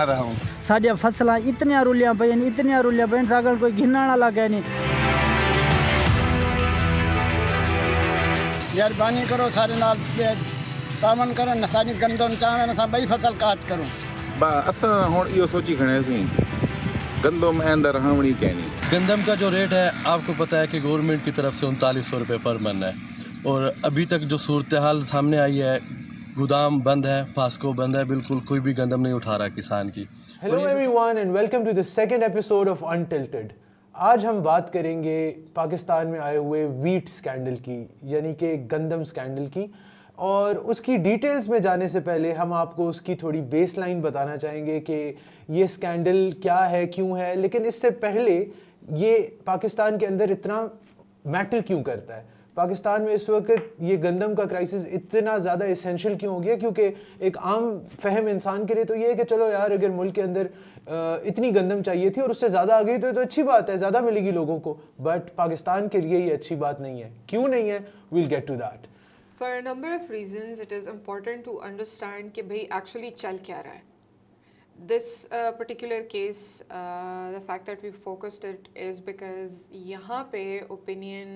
रहा हूँ। साडियां फसलां इतनियां रुलियां पईन सागल कोई घिनण लगे नहीं। मेहरबानी करो सारे नाल तामन करो न साडी गंदम चावल असां बई फसल काट करूं। असां हुण इहो सोची खणियासीं गंदम अंदर रहवणी कहनी। गंदम का जो रेट है आपको पता है कि गवर्नमेंट की तरफ से 3900 रुपये पर मन है, और अभी तक जो सूरत हाल सामने आई है, गोदाम बंद है, फास्को बंद है, बिल्कुल कोई भी गंदम नहीं उठा रहा किसान की। Hello everyone and welcome to the second episode of untitled. आज हम बात करेंगे पाकिस्तान में आए हुए वीट स्कैंडल की, यानी कि गंदम स्कैंडल की। और उसकी डिटेल्स में जाने से पहले हम आपको उसकी थोड़ी बेसलाइन बताना चाहेंगे कि ये स्कैंडल क्या है, क्यों है। लेकिन इससे पहले ये पाकिस्तान के अंदर इतना मैटर क्यों करता है, पाकिस्तान में इस वक्त ये गंदम का क्राइसिस इतना ज़्यादा इसेंशियल क्यों हो गया। क्योंकि एक आम फहम इंसान के लिए तो ये है कि चलो यार, अगर मुल्क के अंदर इतनी गंदम चाहिए थी और उससे ज़्यादा आ गई तो अच्छी बात है, ज़्यादा मिलेगी लोगों को। बट पाकिस्तान के लिए ये अच्छी बात नहीं है। क्यों नहीं है, we'll get to that. For a number of reasons, it is important to understand कि भाई actually चल क्या रहा है. This particular case, the fact that we focused it is because यहाँ पे opinion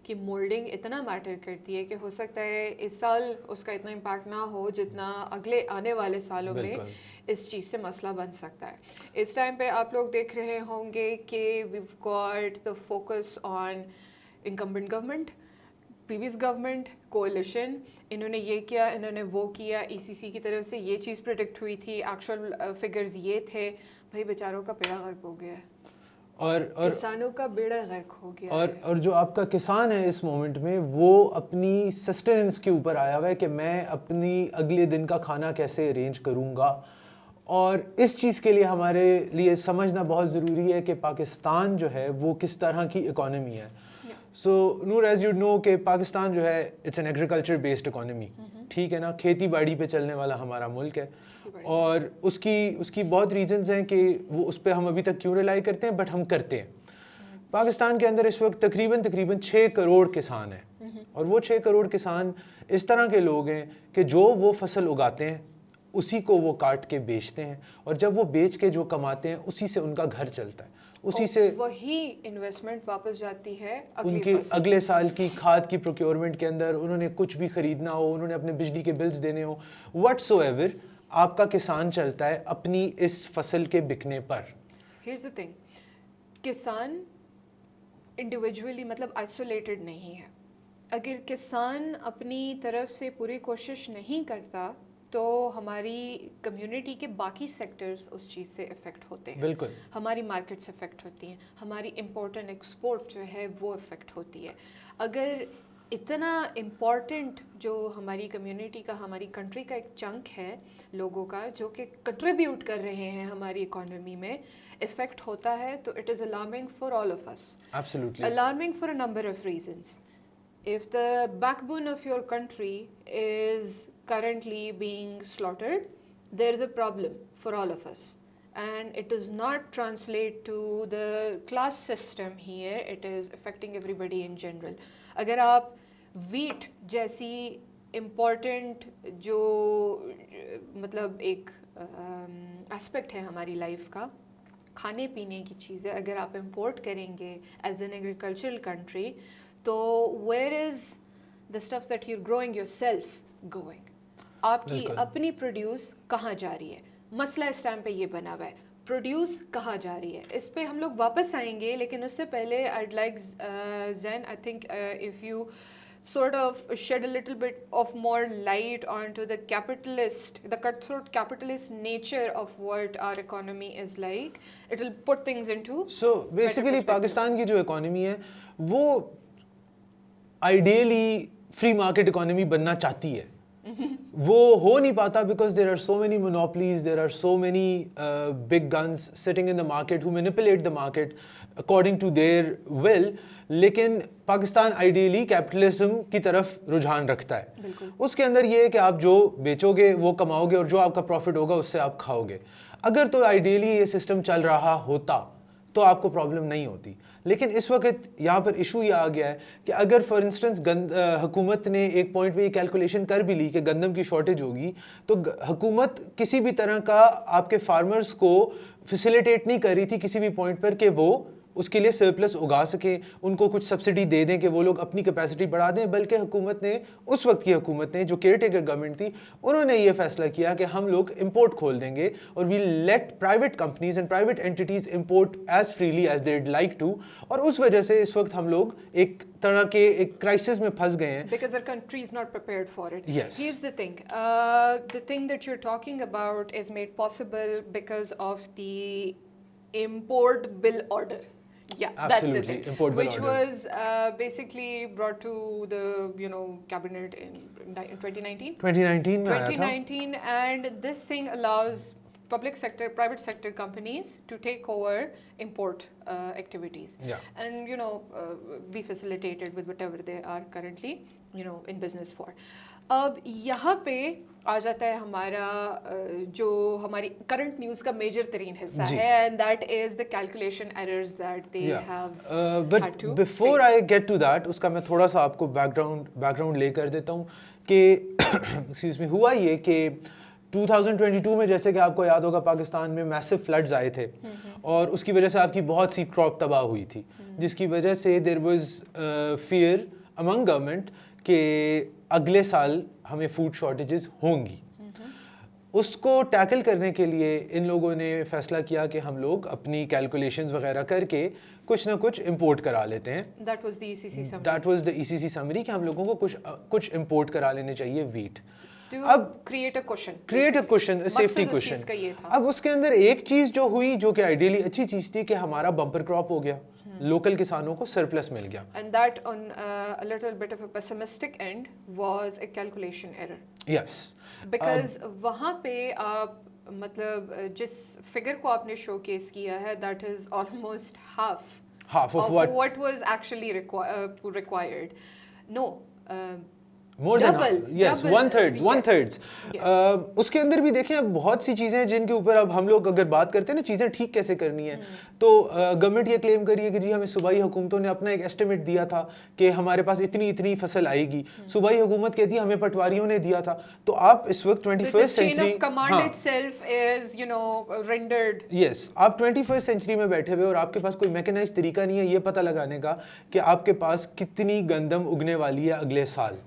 की molding इतना matter करती है कि हो सकता है इस साल उसका इतना impact ना हो जितना अगले आने वाले सालों में इस चीज़ से मसला बन सकता है। इस टाइम पे आप लोग देख रहे होंगे कि we've got the focus on incumbent government, previous government, coalition, इन्होंने ये किया, इन्होंने वो किया, ECC की तरफ से ये चीज़ प्रेडिक्ट हुई थी, एक्चुअल फिगर्स ये थे। भाई बेचारों का बेड़ा गर्क हो गया है, और किसानों का बेड़ा गर्क हो गया है। और जो आपका किसान है इस मोमेंट में, वो अपनी सस्टेनेंस के ऊपर आया हुआ है कि मैं अपनी अगले दिन का खाना कैसे अरेंज करूँगा। और इस चीज़ के लिए हमारे लिए समझना बहुत ज़रूरी है कि पाकिस्तान जो है वो किस तरह की इकॉनमी है। सो नूर, एज यू नो कि पाकिस्तान जो है it's an agriculture based economy, ठीक है ना। खेती बाड़ी पे चलने वाला हमारा मुल्क है, और उसकी बहुत रीजंस हैं कि वो उस पर हम अभी तक क्यों रिलाई करते हैं, बट हम करते हैं। पाकिस्तान के अंदर इस वक्त तकरीबन 6 करोड़ किसान हैं, और वो 6 करोड़ किसान इस तरह के लोग हैं कि जो वो फसल उगाते हैं उसी को वो काट के बेचते हैं, और जब वो बेच के जो कमाते हैं उसी से उनका घर चलता है, उसी से वही इन्वेस्टमेंट वापस जाती है उनकी अगले साल की खाद की प्रोक्योरमेंट के अंदर। उन्होंने कुछ भी खरीदना हो, उन्होंने अपने बिजली के बिल्स देने हो, व्हाटसोएवर, आपका किसान चलता है अपनी इस फसल के बिकने पर। हियर्स द थिंग, किसान इंडिविजुअली मतलब आइसोलेटेड नहीं है। अगर किसान अपनी तरफ से पूरी कोशिश नहीं करता तो हमारी कम्युनिटी के बाकी सेक्टर्स उस चीज़ से इफ़ेक्ट होते हैं। बिल्कुल, हमारी मार्केट्स इफ़ेक्ट होती हैं, हमारी इम्पोर्ट एंड एक्सपोर्ट जो है वो इफ़ेक्ट होती है। अगर इतना इम्पॉर्टेंट जो हमारी कम्युनिटी का, हमारी कंट्री का एक चंक है लोगों का जो कि कंट्रीब्यूट कर रहे हैं हमारी इकोनॉमी में, इफ़ेक्ट होता है, तो it is alarming for all of us. Absolutely alarming for a number of reasons. If the backbone of your country is currently being slaughtered, there is a problem for all of us, and it does not translate to the class system here. It is affecting everybody in general. अगर आप wheat जैसी important जो मतलब एक aspect है हमारी life का, खाने पीने की चीज़ें अगर आप import करेंगे as an agricultural country, तो where is the stuff that you're growing yourself going? आपकी अपनी प्रोड्यूस कहाँ जा रही है? मसला इस टाइम पे ये बना हुआ है, प्रोड्यूस कहाँ जा रही है। इस पे हम लोग वापस आएंगे, लेकिन उससे पहले I'd like Zen, I think if you sort of shed a little bit of more light onto the cutthroat capitalist nature of what our economy is like, it'll put things into so basically Pakistan की जो economy है वो ideally free market economy बनना चाहती है। वो हो नहीं पाता because there are so many monopolies, there are so many big guns sitting in the market who manipulate the market according to their will. लेकिन पाकिस्तान आइडियली कैपिटलिज्म की तरफ रुझान रखता है। उसके अंदर ये है कि आप जो बेचोगे वो कमाओगे, और जो आपका प्रॉफिट होगा उससे आप खाओगे। अगर तो आइडियली ये सिस्टम चल रहा होता तो आपको प्रॉब्लम नहीं होती। लेकिन इस वक्त यहाँ पर इशू ये आ गया है कि अगर फॉर इंस्टेंस हुकूमत ने एक पॉइंट पे ये कैलकुलेशन कर भी ली कि गंदम की शॉर्टेज होगी, तो हुकूमत किसी भी तरह का आपके फार्मर्स को फैसिलिटेट नहीं कर रही थी किसी भी पॉइंट पर कि वो उसके लिए सरप्लस उगा सकें, उनको कुछ सब्सिडी दे दें कि वो लोग अपनी कैपेसिटी बढ़ा दें। बल्कि हुकूमत ने, उस वक्त की हुकूमत ने जो केयर टेकर गवर्नमेंट थी, उन्होंने ये फैसला किया कि हम लोग इंपोर्ट खोल देंगे और we let private companies and private entities import as freely as they like to. और उस वजह से इस वक्त हम लोग एक तरह के एक क्राइसिस में फंस गए हैं। Because our country is not prepared for it. Yes. Here's the thing that you're talking about is made possible because of the import bill order. Yeah, Absolutely, that's the thing. import bill which order. was basically brought to the cabinet in 2019. 2019 में आया था। 2019, and this thing allows public sector, private sector companies to take over import activities, Yeah. and be facilitated with whatever they are currently in business for. अब यहाँ पे आ जाता है हमारा जो हमारी करंट न्यूज़ का मेजर तरीन हिस्सा जी। है, and that is the calculation errors that they have but had to before face. I get to that, उसका मैं थोड़ा सा आपको बैकग्राउंड ले कर देता हूँ कि एक्सक्यूज मी, हुआ ये कि 2022 में, जैसे कि आपको याद होगा, पाकिस्तान में मैसिव फ्लड्स आए थे और उसकी वजह से आपकी बहुत सी क्रॉप तबाह हुई थी, जिसकी वजह से there was fear among government कि अगले साल हमें फूड शॉर्टेजेस होंगी। उसको टैकल करने के लिए इन लोगों ने फैसला किया कि हम लोग अपनी कैलकुलेशंस वगैरह करके कुछ ना कुछ इंपोर्ट करा लेते हैं। That was the ECC summary. That was the ECC summary कि हम लोगों को कुछ इंपोर्ट करा लेने चाहिए वीट। To अब create a cushion. Create a question, safety मकसद उस चीज़ का ये क्वेश्चन। था। अब उसके अंदर एक चीज जो हुई, जो कि आइडियली अच्छी चीज थी, कि हमारा बम्पर क्रॉप हो गया, लोकल किसानों को सरप्लस मिल गया। And that, on a little bit of a pessimistic end, was a calculation error. Yes, Because वहाँ पे आप मतलब जिस फिगर को आपने शोकेस किया है, that is almost half of what was actually required. No. More than, Double, yes, double, one third. yes. उसके अंदर भी देखें, अब बहुत सी चीज़ें हैं जिनके ऊपर अब हम लोग अगर बात करते हैं ना, चीज़ें ठीक कैसे करनी है, तो गवर्नमेंट ये क्लेम करी है कि जी हमें सूबाई हुकूमतों ने अपना एक एस्टिमेट दिया था कि हमारे पास इतनी फसल आएगी। सूबाई हुकूमत कहती है हमें पटवारियों ने दिया था। तो आप इस वक्त 21st The chain century, of command itself is, rendered. Yes, आप 21st सेंचुरी में बैठे हुए और आपके पास कोई मैकेनाइज्ड तरीका नहीं है ये पता लगाने का कि आपके पास कितनी गंदम उगने वाली है अगले साल,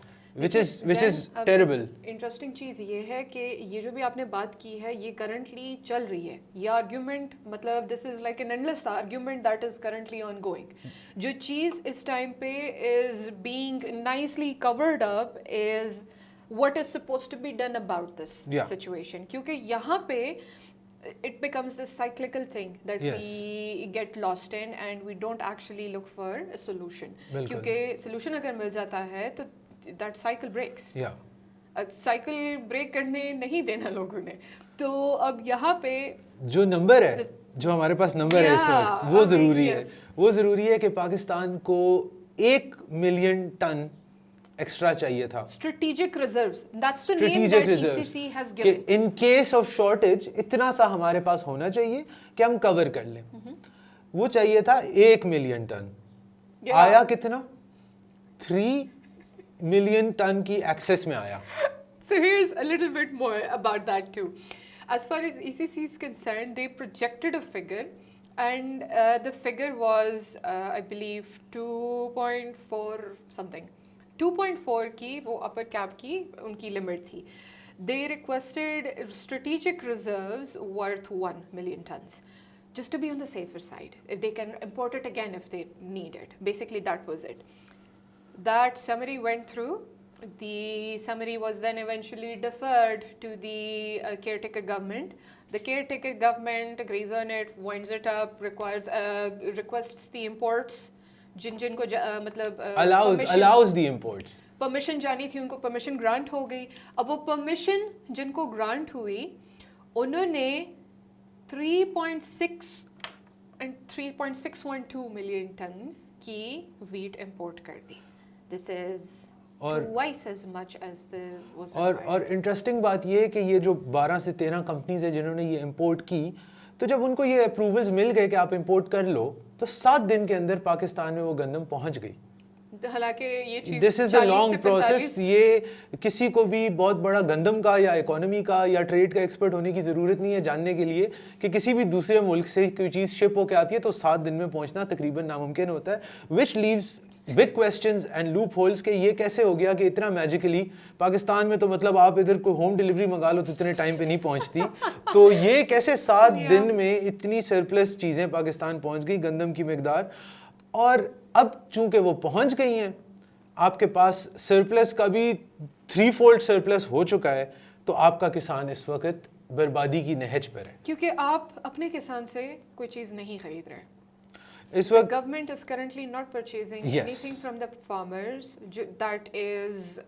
which is terrible. इंटरेस्टिंग चीज़ ये है कि ये जो भी आपने बात की है, ये करंटली चल रही है। ये आर्ग्यूमेंट, मतलब this is like an endless argument that is currently ongoing. जो चीज़ इस टाइम पे is being nicely covered up is what is supposed to be done about this Yeah. Situation, क्योंकि यहाँ पे it becomes this cyclical thing that Yes. we get lost in and we don't actually look for a solution. बिल्कुल। क्योंकि solution अगर मिल जाता है तो that cycle breaks. या साइकिल ब्रेक करने नहीं देना लोगों ने। तो अब यहाँ पे जो नंबर है, जो हमारे पास नंबर है इस Yeah, वक्त, वो I mean, ज़रूरी है। yes. वो ज़रूरी है कि पाकिस्तान को 1 मिलियन टन एक्स्ट्रा चाहिए था, strategic reserves, that's the name strategic that reserves, ECC has कि given. In case of shortage इतना सा हमारे पास होना चाहिए कि हम कवर कर लें। वो चाहिए था 1 मिलियन टन। Yeah. आया कितना? 3 मिलियन टन की एक्सेस में आया। So here's a little bit more about that too. As far as ECC is concerned, they projected a figure, and the figure was, I believe, 2.4 something. 2.4 की वो upper cap की उनकी limit थी. They requested strategic reserves worth 1 million tons, just to be on the safer side. If they can import it again if they need it. Basically, that was it. That summary went through. The summary was then eventually deferred to the caretaker government. The caretaker government agrees on it, winds it up, requests the imports. जिनको मतलब allows the imports. Permission जानी थी, उनको permission grant हो गई। अब वो permission जिनको ग्रांट हुई, उन्होंने 3.6 and 3.612 मिलियन टन्स की वीट इंपोर्ट कर दी। This is twice as much as there was required. और इंटरेस्टिंग बात ये है कि ये जो 12 से 13 कंपनीज है जिन्होंने ये इंपोर्ट की, तो जब उनको ये अप्रूवल्स मिल गए कि आप इंपोर्ट कर लो, तो 7 दिन के अंदर पाकिस्तान में वो गंदम पहुंच गई। हालांकि ये चीज this is a long process. ये किसी को भी बहुत बड़ा गंदम का या इकोनॉमी का या ट्रेड का एक्सपर्ट होने की ज़रूरत नहीं है जानने के लिए कि किसी भी दूसरे मुल्क से कोई चीज़ शिप होकर आती है तो 7 दिन में पहुंचना तकरीबन नामुमकिन होता है, विच leaves big questions and loop holes के ये कैसे हो गया कि इतना मैजिकली पाकिस्तान में तो मतलब आप इधर कोई होम डिलीवरी मंगा लो तो इतने टाइम पे नहीं पहुंचती, तो ये कैसे 7 दिन में इतनी सरप्लस चीज़ें पाकिस्तान पहुंच गई, गंदम की मिकदार। और अब चूंकि वो पहुंच गई हैं, आपके पास सरप्लस का भी 3-fold सरप्लस हो चुका है, तो आपका किसान इस वक्त बर्बादी की नहज पर है, क्योंकि आप अपने किसान से कोई चीज़ नहीं खरीद रहे। इस The वक्त government is currently not purchasing Yes. anything from the farmers. That is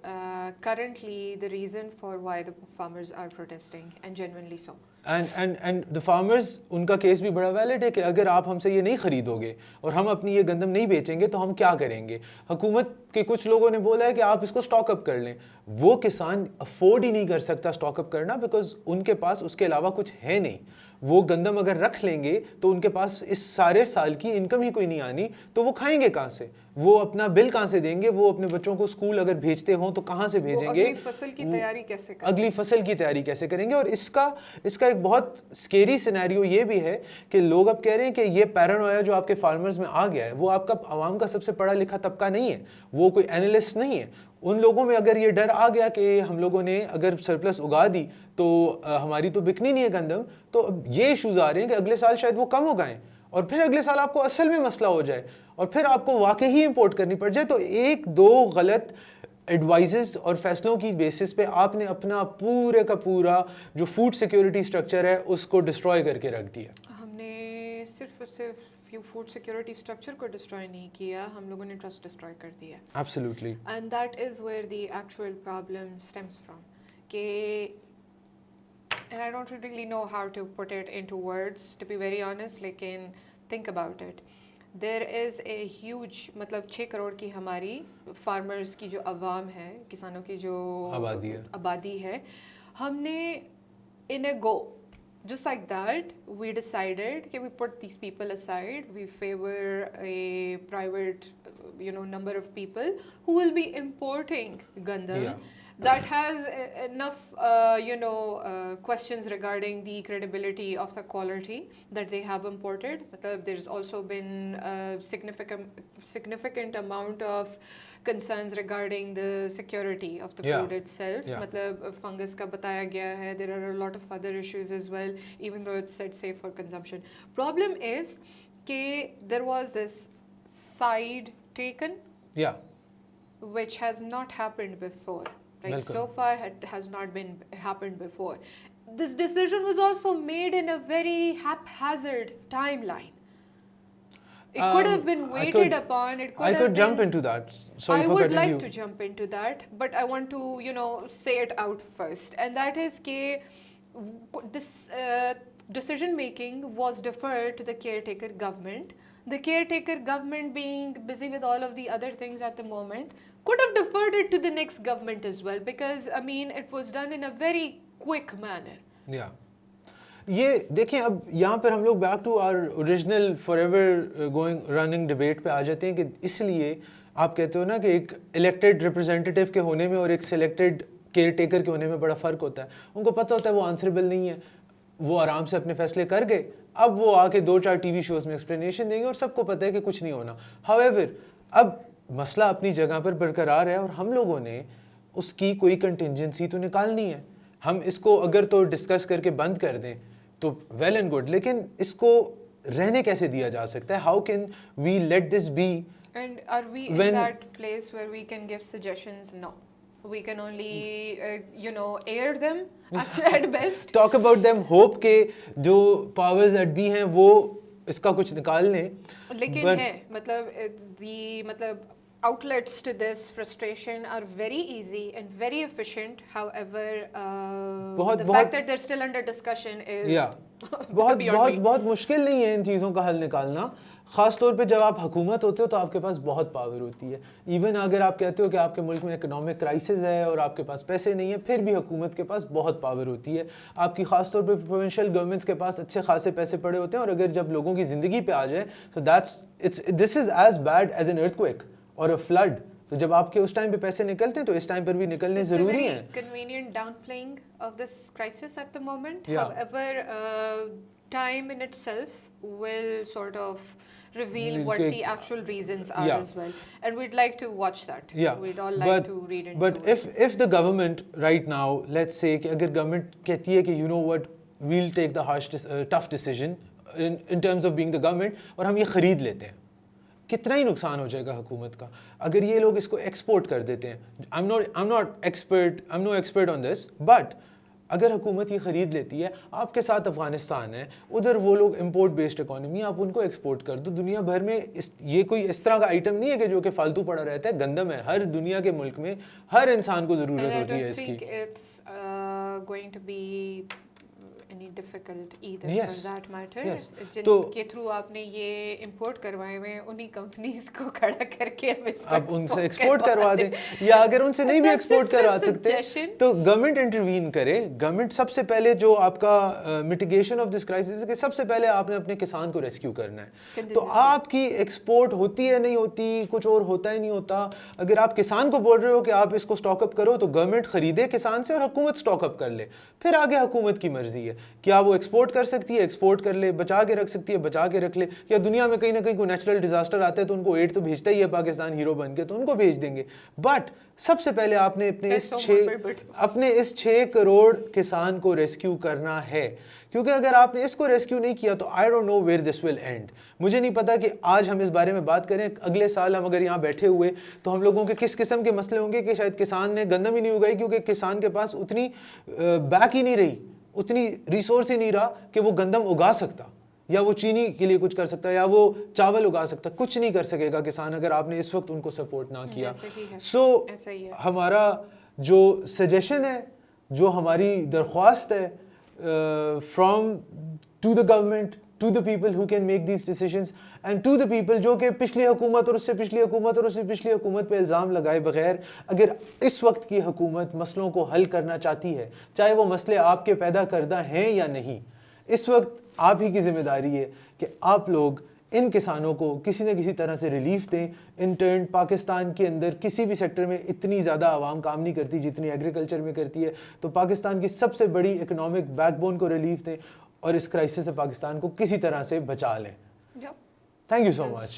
currently the reason for why the farmers are protesting, and genuinely so. And the farmers, उनका केस भी बड़ा वैलिड है कि अगर आप हमसे ये नहीं खरीदोगे और हम अपनी ये गंदम नहीं बेचेंगे तो हम क्या करेंगे। हुकूमत के कुछ लोगों ने बोला है कि आप इसको स्टॉक अप कर लें। वो किसान अफोर्ड ही नहीं कर सकता स्टॉक अप करना, बिकॉज उनके पास उसके अलावा कुछ है नहीं। वो गंदम अगर रख लेंगे तो उनके पास इस सारे साल की इनकम ही कोई नहीं आनी, तो वो खाएंगे कहाँ से, वो अपना बिल कहाँ से देंगे, वो अपने बच्चों को स्कूल अगर भेजते हों तो कहाँ से भेजेंगे, अगली फसल की तैयारी कैसे करेंगे, अगली फसल की तैयारी कैसे करेंगे। और इसका एक बहुत स्केरी सिनेरियो ये भी है कि लोग अब कह रहे हैं कि ये पैरानोया जो आपके फार्मर्स में आ गया है, वो आपका आवाम का सबसे पढ़ा लिखा तबका नहीं है, वो कोई एनालिस्ट नहीं है। उन लोगों में अगर ये डर आ गया कि हम लोगों ने अगर सरप्लस उगा दी तो हमारी तो बिकनी नहीं है गंदम, तो अब ये इश्यूज आ रहे हैं कि अगले साल शायद वो कम उगाएं और फिर अगले साल आपको असल में मसला हो जाए और फिर आपको वाकई ही इंपोर्ट करनी पड़ जाए। तो 1-2 गलत एडवाइजेस और फैसलों की बेसिस पे आपने अपना पूरे का पूरा जो फूड सिक्योरिटी स्ट्रक्चर है उसको डिस्ट्रॉय करके रख दिया। हमने सिर्फ और सिर्फ फूड सिक्योरिटी स्ट्रक्चर को डिस्ट्रॉय नहीं किया, हम लोगों ने ट्रस्ट डिस्ट्रॉय कर दिया। Absolutely. And that is where the actual problem stems from के and I don't really know how to put it into words, to be very honest, लेकिन think about it. There is a huge, मतलब 6 करोड़ की हमारी farmers की जो अवाम है, किसानों की जो आबादी है, हमने in a go, just like that, we decided कि we put these people aside, we favor a private, number of people who will be importing gandam. Yeah. That has enough, questions regarding the credibility of the quality that they have imported. There's also been a significant amount of concerns regarding the security of the food itself. Fungus ka bataya gaya hai. There are a lot of other issues as well, even though it's said safe for consumption. Problem is that there was this side taken, which has not happened before. Like so far has not been happened before. This decision was also made in a very haphazard timeline. It could have been waited upon. It could I could jump into that. Sorry I for would like you. to jump into that, but I want to, say it out first. And that is that this decision making was deferred to the caretaker government. The caretaker government, being busy with all of the other things at the moment, could have deferred it to the next government as well, because it was done in a very quick manner. Yeah. ये देखें, अब यहाँ पर हम लोग back to our original forever going running debate पे आ जाते हैं कि इसलिए आप कहते हो ना कि एक इलेक्टेड रिप्रेजेंटेटिव के होने में और एक सिलेक्टेड केयर टेकर के होने में बड़ा फ़र्क होता है। उनको पता होता है वो आंसरेबल नहीं है, वो आराम से अपने फैसले कर गए, अब वो आके 2-4 टीवी शोज़ में एक्सप्लेनेशन देंगे और सबको पता है कि कुछ नहीं होना। हाउएवर, अब मसला अपनी जगह पर बरकरार है और हम लोगों ने उसकी कोई कंटिजेंसी तो निकालनी है। हम इसको अगर तो डिस्कस करके बंद कर दें तो वेल एंड गुड, लेकिन इसको रहने कैसे दिया जा सकता है? How can we let this be? And are we in that place where we can give suggestions? No. We can only, air them at best. Talk about them, hope के जो powers that be हैं वो इसका कुछ निकाल लें। लेकिन है, outlets to this frustration are very easy and very efficient. However, the fact that they're still under discussion is बहुत मुश्किल नहीं है इन चीज़ों का हल निकालना। ख़ास तौर पे जब आप हुकूमत होते हो तो आपके पास बहुत पावर होती है। इवन अगर आप कहते हो कि आपके मुल्क में इकोनॉमिक क्राइसिस है और आपके पास पैसे नहीं है, फिर भी हुकूमत के पास बहुत पावर होती है। आपकी ख़ास तौर पे प्रोविंशियल गवर्नमेंट्स के पास अच्छे खासे पैसे पड़े होते हैं, और अगर जब लोगों की ज़िंदगी पे आ जाए तो this is as bad as an earthquake or a flood. तो जब आपके उस टाइम पे पैसे निकलते हैं तो इस टाइम पर भी निकलने ज़रूरी है। Convenient downplaying of this crisis at the moment. Yeah. However, time in itself will sort of reveal what Okay. the actual reasons are Yeah. as well, and we'd like to watch that. Yeah, We'd all like to read into but if the government right now, let's say कि अगर government कहती है कि you know what, we'll take the tough decision in terms of being the government, और हम ये खरीद लेते हैं, कितना ही नुकसान हो जाएगा हुकूमत का अगर ये लोग इसको एक्सपोर्ट कर देते हैं। I'm no expert on this, but अगर हुकूमत ये ख़रीद लेती है, आपके साथ अफ़गानिस्तान है, उधर वो लोग इम्पोर्ट बेस्ड इकोनॉमी, आप उनको एक्सपोर्ट कर दो दुनिया भर में। ये कोई इस तरह का आइटम नहीं है कि जो कि फालतू पड़ा रहता है, गंदम है। हर दुनिया के मुल्क में हर इंसान को ज़रूरत होती है इसकी। And I don't think it's going to be any difficult either, Yes. for that matter. Yes. जिनके थ्रू आपने ये इंपोर्ट करवाए हुए हैं, उन्हीं कंपनीज को खड़ा करके अब इसको अब उनसे एक्सपोर्ट करवा दें, या अगर उनसे नहीं भी एक्सपोर्ट करवा सकते तो गवर्नमेंट इंटरवीन करे। गवर्नमेंट सबसे पहले जो आपका मिटिगेशन ऑफ दिस क्राइसिस है कि सबसे पहले आपने अपने किसान को रेस्क्यू करना है। तो आपकी एक्सपोर्ट होती है नहीं होती, कुछ और होता ही नहीं होता। अगर आप किसान को बोल रहे हो कि आप इसको स्टॉकअप करो, तो गवर्नमेंट खरीदे किसान से और हुकूमत स्टॉकअप कर ले, फिर आगे हुकूमत की मर्जी है। क्या वो एक्सपोर्ट कर सकती है, एक्सपोर्ट कर ले, बचा के रख सकती है, बचा के रख ले, या दुनिया में कहीं ना कहीं कोई नेचुरल डिजास्टर आता है तो उनको एड तो भेजता ही है पाकिस्तान हीरो बन के, तो उनको भेज देंगे। बट सबसे पहले आपने अपने इस 6 करोड़ किसान को रेस्क्यू करना है, क्योंकि अगर आपने इसको रेस्क्यू नहीं किया तो I don't know where this will end. मुझे नहीं पता कि आज हम इस बारे में बात करें, अगले साल हम अगर यहाँ बैठे हुए तो हम लोगों के किस किस्म के मसले होंगे कि शायद किसान ने गंदम ही नहीं उगाई, क्योंकि किसान के पास उतनी बैक ही नहीं रही, उतनी रिसोर्स ही नहीं रहा कि वो गंदम उगा सकता, या वो चीनी के लिए कुछ कर सकता, या वो चावल उगा सकता। कुछ नहीं कर सकेगा किसान अगर आपने इस वक्त उनको सपोर्ट ना किया। सो हमारा जो सजेशन है, जो हमारी दरख्वास्त है from to the government, to the people who can make these decisions, and to the people जो कि पिछली हुकूमत और उससे पिछली हुकूमत और उससे पिछली हुकूमत पे इल्ज़ाम लगाए बगैर अगर इस वक्त की हुकूमत मसलों को हल करना चाहती है, चाहे वो मसले आपके पैदा करदा हैं या नहीं, इस वक्त आप ही की जिम्मेदारी है कि आप लोग इन किसानों को किसी न किसी तरह से रिलीफ दें। इन टर्न पाकिस्तान के अंदर किसी भी सेक्टर में इतनी ज़्यादा आवाम काम नहीं करती जितनी एग्रीकल्चर में करती है, तो पाकिस्तान की सबसे बड़ी इकोनॉमिक बैकबोन को रिलीफ दें और इस क्राइसिस से पाकिस्तान को किसी तरह से बचा लें। Thank you so much.